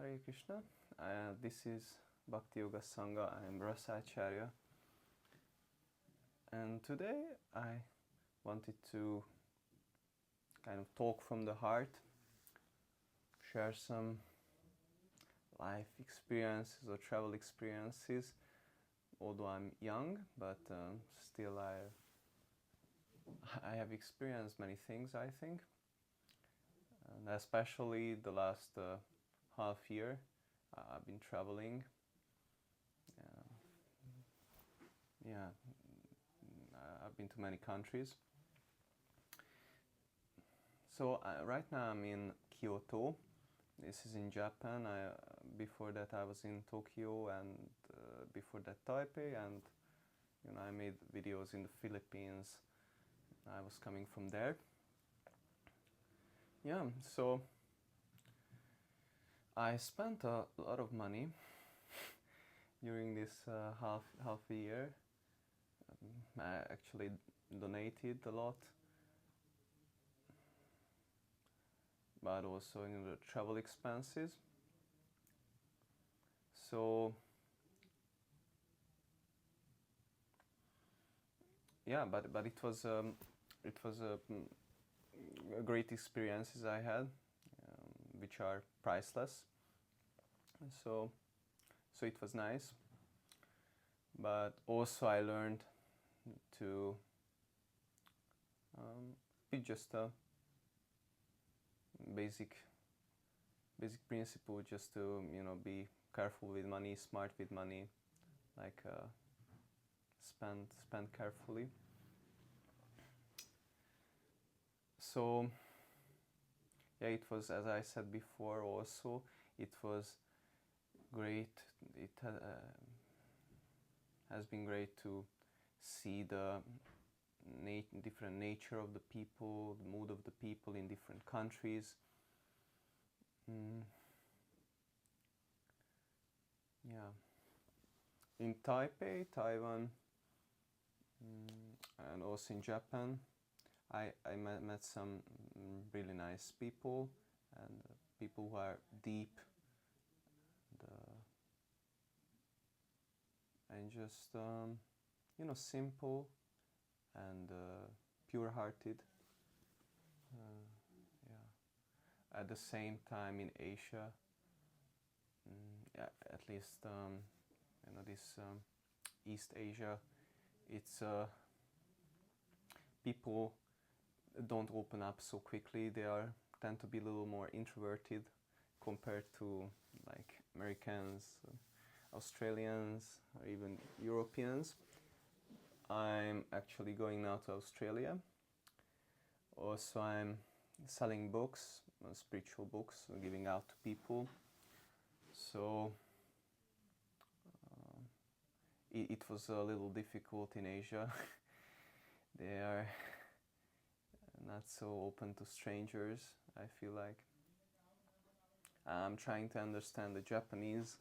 Hare Krishna. This is Bhakti Yoga Sangha. I am Rasacharya. And today I wanted to kind of talk from the heart, share some life experiences or travel experiences. Although I'm young, but still I have experienced many things, I think. And especially the last half year, I've been traveling. I've been to many countries. So right now I'm in Kyoto. This is in Japan. Before that I was in Tokyo, and before that Taipei, and I made videos in the Philippines. I was coming from there. So I spent a lot of money during this half a year. I actually donated a lot, but also in the travel expenses. So but it was a great experiences I had, which are priceless. So it was nice, but also I learned to be just a basic principle, just to be careful with money, smart with money, like spend carefully. So it was, as I said before, also it was great. It has been great to see the different nature of the people, the mood of the people in different countries. In Taipei, Taiwan, and also in Japan, I met some really nice people, and people who are deep and just simple and pure-hearted. At the same time, in Asia, at least this East Asia, it's people don't open up so quickly. They tend to be a little more introverted compared to like Americans, Australians, or even Europeans. I'm actually going now to Australia. Also, I'm selling books, spiritual books, giving out to people. So it was a little difficult in Asia. They are not so open to strangers, I feel like. I'm trying to understand the Japanese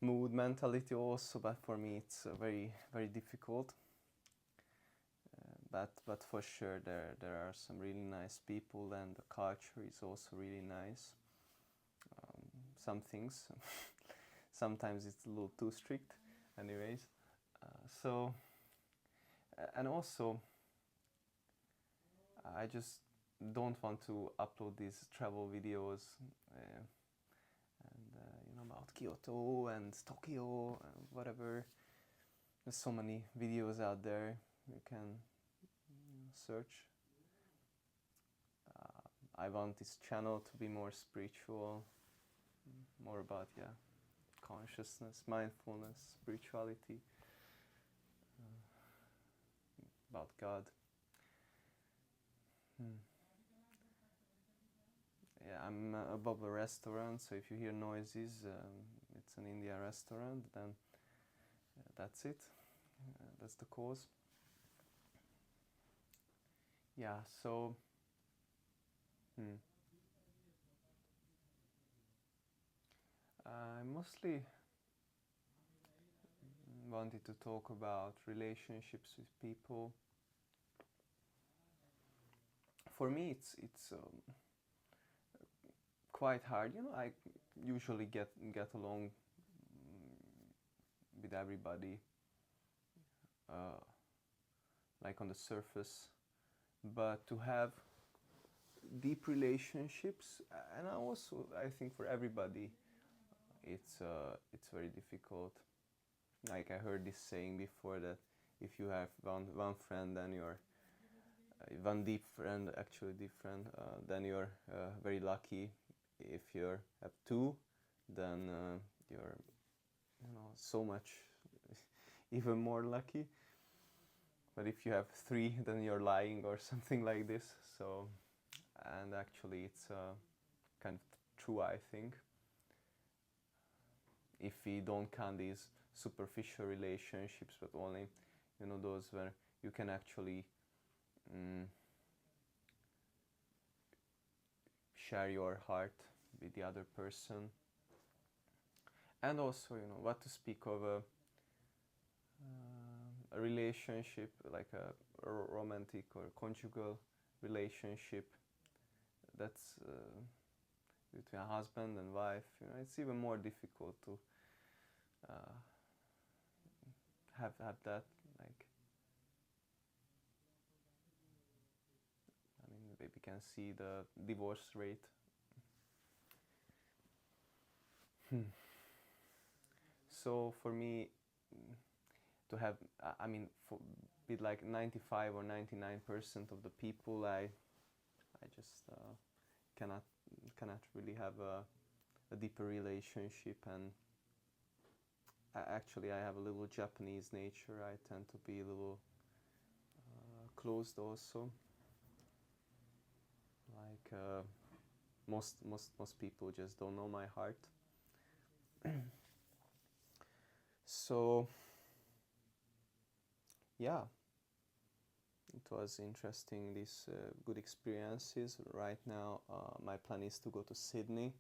mood, mentality also, but for me it's very, very difficult. But for sure there are some really nice people, and the culture is also really nice. Some things sometimes it's a little too strict, anyways. And also I just don't want to upload these travel videos about Kyoto and Tokyo and whatever. There's so many videos out there you can search. I want this channel to be more spiritual, more about consciousness, mindfulness, spirituality, about God. I'm above a restaurant, so if you hear noises, it's an Indian restaurant, then that's it. That's the cause. So I mostly wanted to talk about relationships with people. For me, it's quite hard. usually get along with everybody, like on the surface, but to have deep relationships, and also I think for everybody, it's very difficult. Like I heard this saying before, that if you have one friend, then you're one deep friend, actually deep friend, then you're very lucky. If you have two, then you're so much even more lucky. But if you have three, then you're lying or something like this. So, and actually it's kind of true, I think. If we don't count these superficial relationships, but only those where you can actually share your heart with the other person. And also, what to speak of a relationship, like a romantic or conjugal relationship, that's between a husband and wife. It's even more difficult to have that. Like, I mean, we can see the divorce rate. So for me, to have, I mean, with like 95 or 99% of the people, I just cannot really have a deeper relationship. And actually, I have a little Japanese nature. I tend to be a little closed also. Like most people just don't know my heart. So yeah, it was interesting, these good experiences. Right now my plan is to go to Sydney,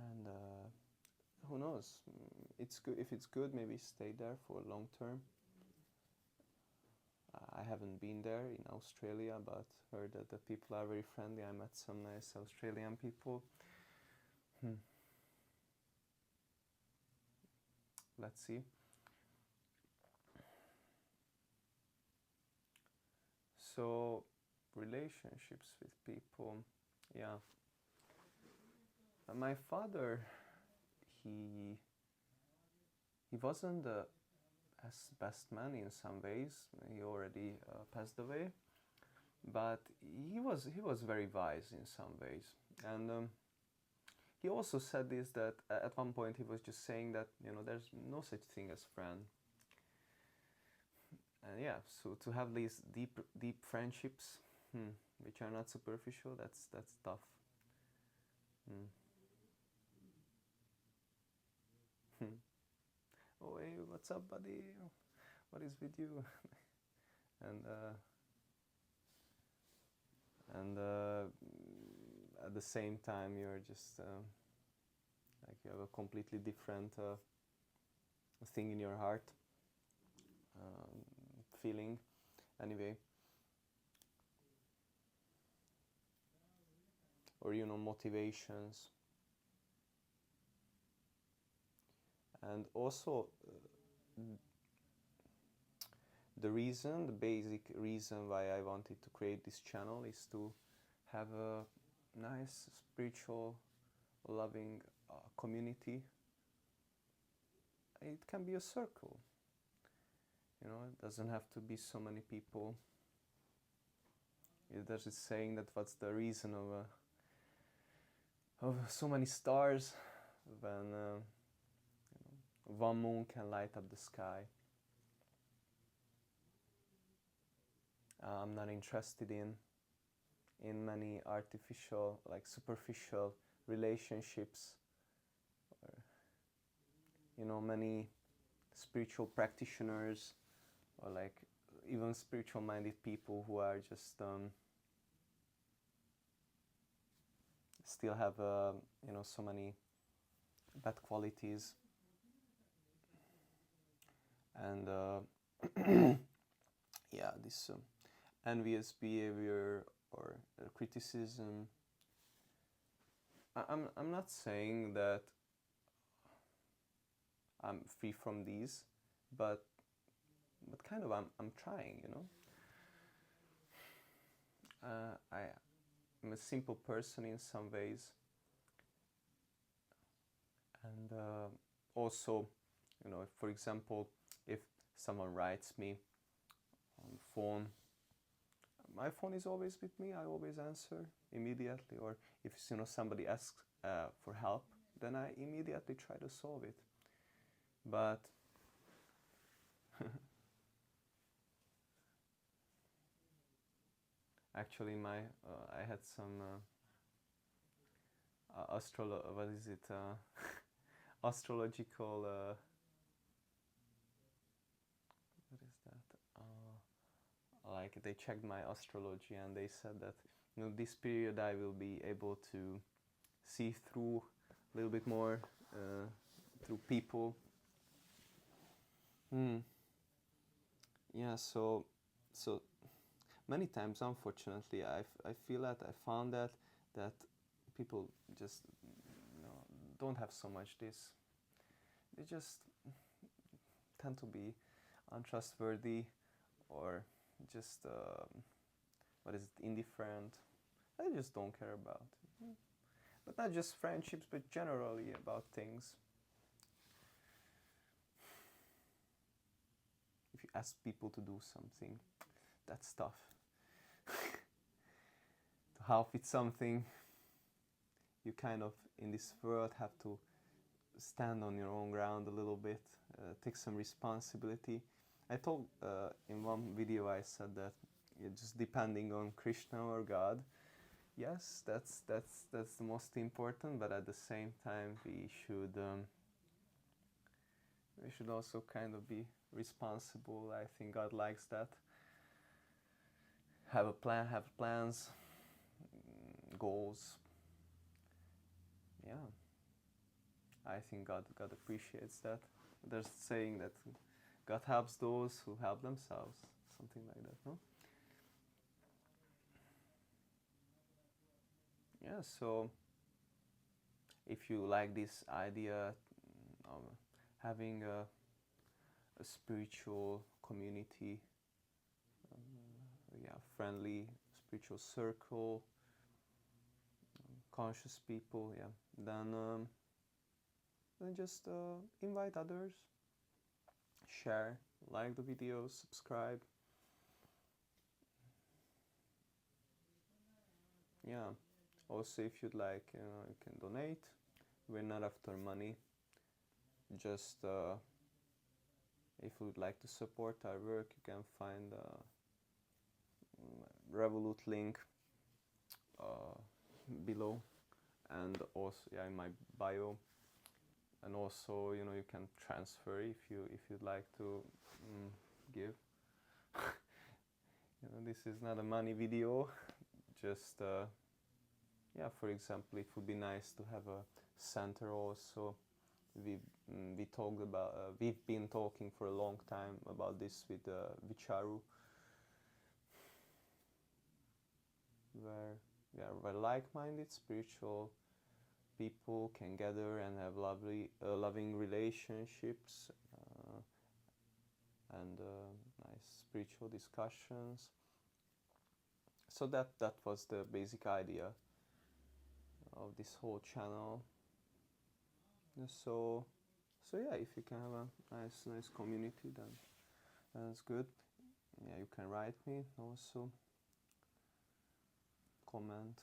and who knows, it's good. If it's good, maybe stay there for long term. I haven't been there in Australia, but heard that the people are very friendly. I met some nice Australian people. Let's see. So, relationships with people, yeah. My father, he wasn't the best man in some ways. He already passed away, but he was very wise in some ways. And he also said this, that at one point he was just saying that there's no such thing as friend. And yeah, so to have these deep friendships, which are not superficial, that's tough. Oh, hey, what's up, buddy? What is with you? and at the same time, you're just like you have a completely different thing in your heart, feeling. Anyway, or motivations. And also the basic reason why I wanted to create this channel is to have a nice, spiritual, loving community. It can be a circle, it doesn't have to be so many people. There's this saying that what's the reason of so many stars when one moon can light up the sky. I'm not interested in many artificial, like superficial relationships, or many spiritual practitioners, or like even spiritual minded people who are just still have so many bad qualities. And yeah, this envious behavior or criticism, I'm not saying that I'm free from these, but kind of I'm trying, you know. I'm a simple person in some ways, and also, you know, for example, if someone writes me on the phone, my phone is always with me. I always answer immediately. Or if, you know, somebody asks for help, then I immediately try to solve it. But actually, I had some what is it? Astrological. What is that? Like they checked my astrology and they said that, you know, this period I will be able to see through a little bit more through people. Yeah, so many times, unfortunately, I feel that I found that people just, you know, don't have so much this. They just tend to be untrustworthy, or just what is it, indifferent. I just don't care about it. But not just friendships, but generally about things. If you ask people to do something, that's tough. To help with something, you kind of, in this world, have to stand on your own ground a little bit, take some responsibility. I told in one video, I said that you're just depending on Krishna or God. Yes, that's the most important, but at the same time we should also kind of be responsible. I think God likes that. Have a plan, have plans, goals. Yeah, I think God appreciates that. There's a saying that God helps those who help themselves, something like that, no? Yeah, so if you like this idea of having a spiritual community, yeah, friendly spiritual circle, conscious people, yeah, then just invite others, share, like the video, subscribe. Yeah, also if you'd like, you can donate. We're not after money, just if you would like to support our work, you can find Revolut link below, and also, yeah, in my bio. And also, you know, you can transfer if you'd like to give. You know, this is not a money video. Just yeah, for example, it would be nice to have a center also. We talked about we've been talking for a long time about this with Vicharu, where like-minded spiritual people can gather and have loving relationships and nice spiritual discussions. So that was the basic idea of this whole channel. So yeah, if you can have a nice community, then that's good. Yeah, you can write me also, comment,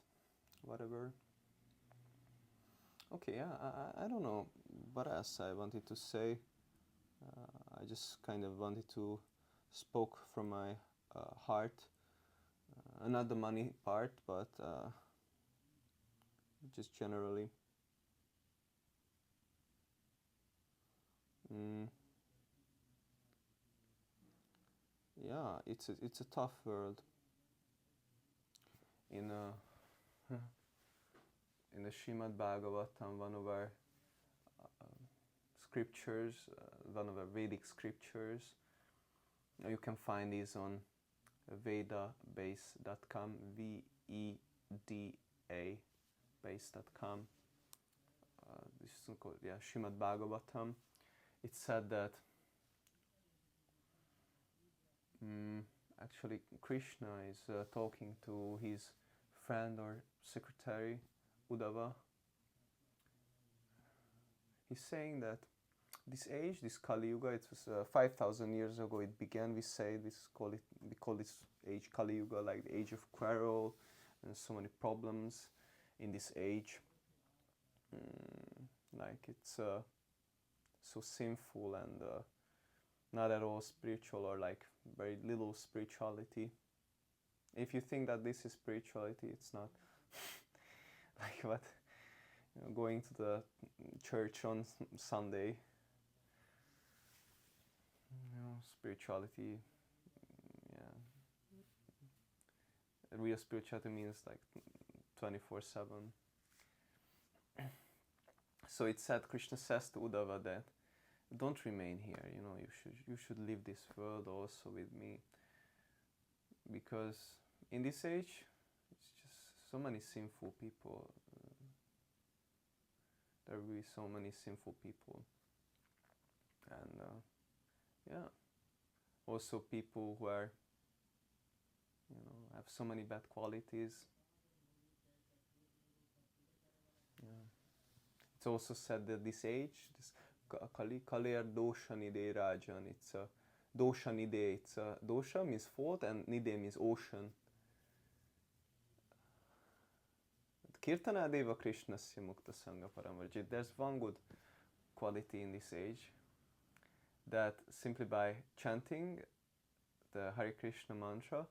whatever. Okay, yeah, I don't know what else I wanted to say. I just kind of wanted to spoke from my heart, not the money part, but just generally. Yeah, it's a tough world. In in the Srimad Bhagavatam, one of our scriptures, one of our Vedic scriptures. You can find these on vedabase.com, VEDA base.com. this is called, yeah, Srimad Bhagavatam. It said that mm, actually Krishna is talking to his friend or secretary Uddhava. He's saying that this age, this Kali Yuga, it was 5,000 years ago it began. We call this age Kali Yuga, like the age of quarrel and so many problems in this age. Like it's so sinful and not at all spiritual, or like very little spirituality. If you think that this is spirituality, it's not. Like what? You know, going to the church on Sunday. You know, spirituality. Yeah. Real spirituality means like 24/7. So it said, Krishna says to Uddhava that don't remain here. You know, you should leave this world also with me, because in this age, it's just so many sinful people. There will be so many sinful people, and yeah, also people who are, you know, have so many bad qualities. Yeah. It's also said that this age, this Kalir Dosha Nide Rajan, it's a Dosha Nide, it's a Dosha means fault and Nide means ocean. Kirtanadeva Krishnasya Mukta Sangha Paramarjit. There's one good quality in this age, that simply by chanting the Hare Krishna mantra,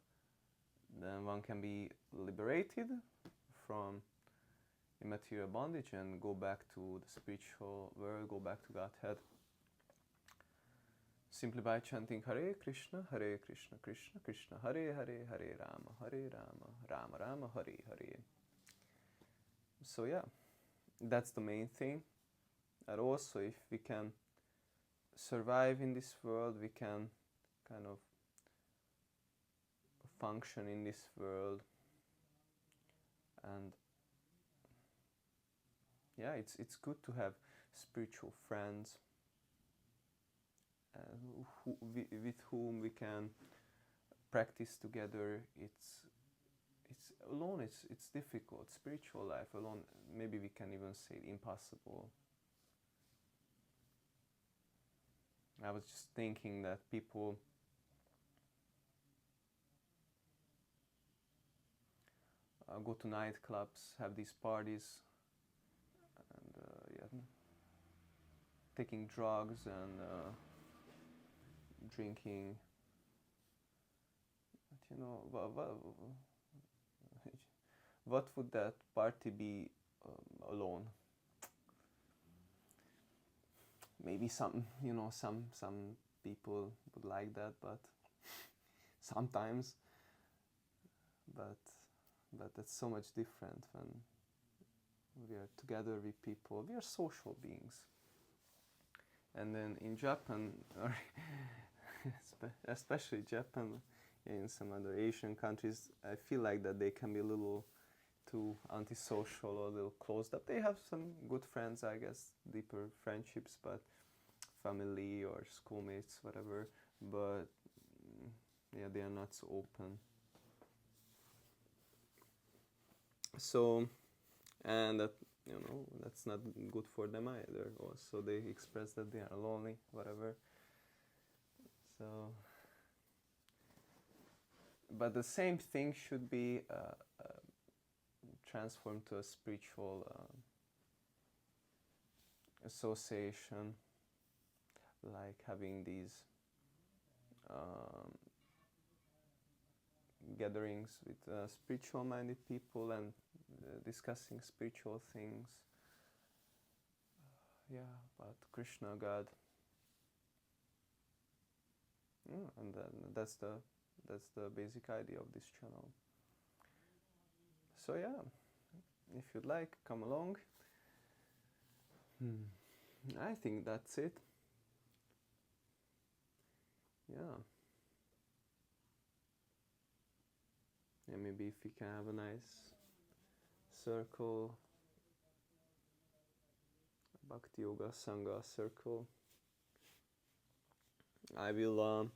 then one can be liberated from immaterial bondage and go back to the spiritual world, go back to Godhead. Simply by chanting Hare Krishna, Krishna Krishna Hare Hare, Hare Rama, Rama Rama, Hare Hare. So yeah, that's the main thing. And also, if we can survive in this world, we can kind of function in this world. And yeah, it's good to have spiritual friends with whom we can practice together. It's alone. It's difficult. Spiritual life alone, maybe we can even say impossible. I was just thinking that people go to nightclubs, have these parties, and yeah, taking drugs and drinking. But you know, what would that party be alone? Maybe some people would like that, but sometimes, but that's so much different when we are together with people. We are social beings. And then in Japan, or especially Japan, in some other Asian countries, I feel like that they can be a little too antisocial or a little closed up. They have some good friends, I guess, deeper friendships, but family or schoolmates, whatever. But yeah, they are not so open. So, and that, you know, that's not good for them either. Also, they express that they are lonely, whatever. So, but the same thing should be transformed to a spiritual association, like having these gatherings with spiritual-minded people and discussing spiritual things. Yeah, about Krishna, God. And then that's the basic idea of this channel. So yeah, if you'd like, come along. I think that's it. Yeah. Yeah, maybe if we can have a nice circle. Bhakti Yoga Sangha circle. I will,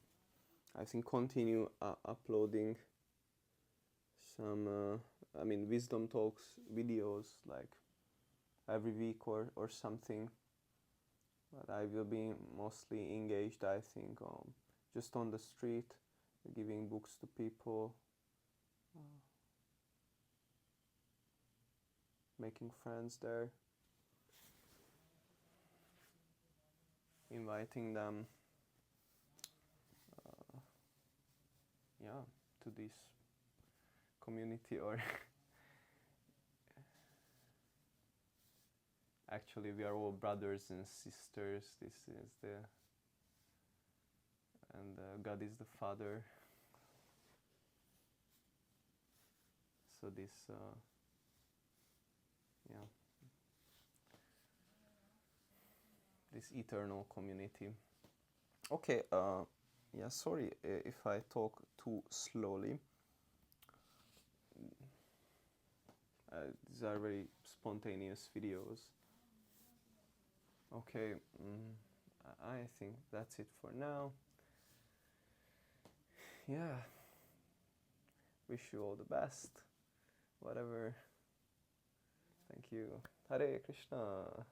I think, continue uploading some, I mean, wisdom talks videos like every week or something. But I will be mostly engaged, I think, just on the street, giving books to people, making friends there, inviting them, yeah, to this community. Or actually, we are all brothers and sisters. This is and God is the Father. So this, yeah, this eternal community. Okay, yeah, sorry if I talk too slowly. These are very spontaneous videos. Okay, I think that's it for now. Yeah, wish you all the best, whatever. Thank you. Hare Krishna.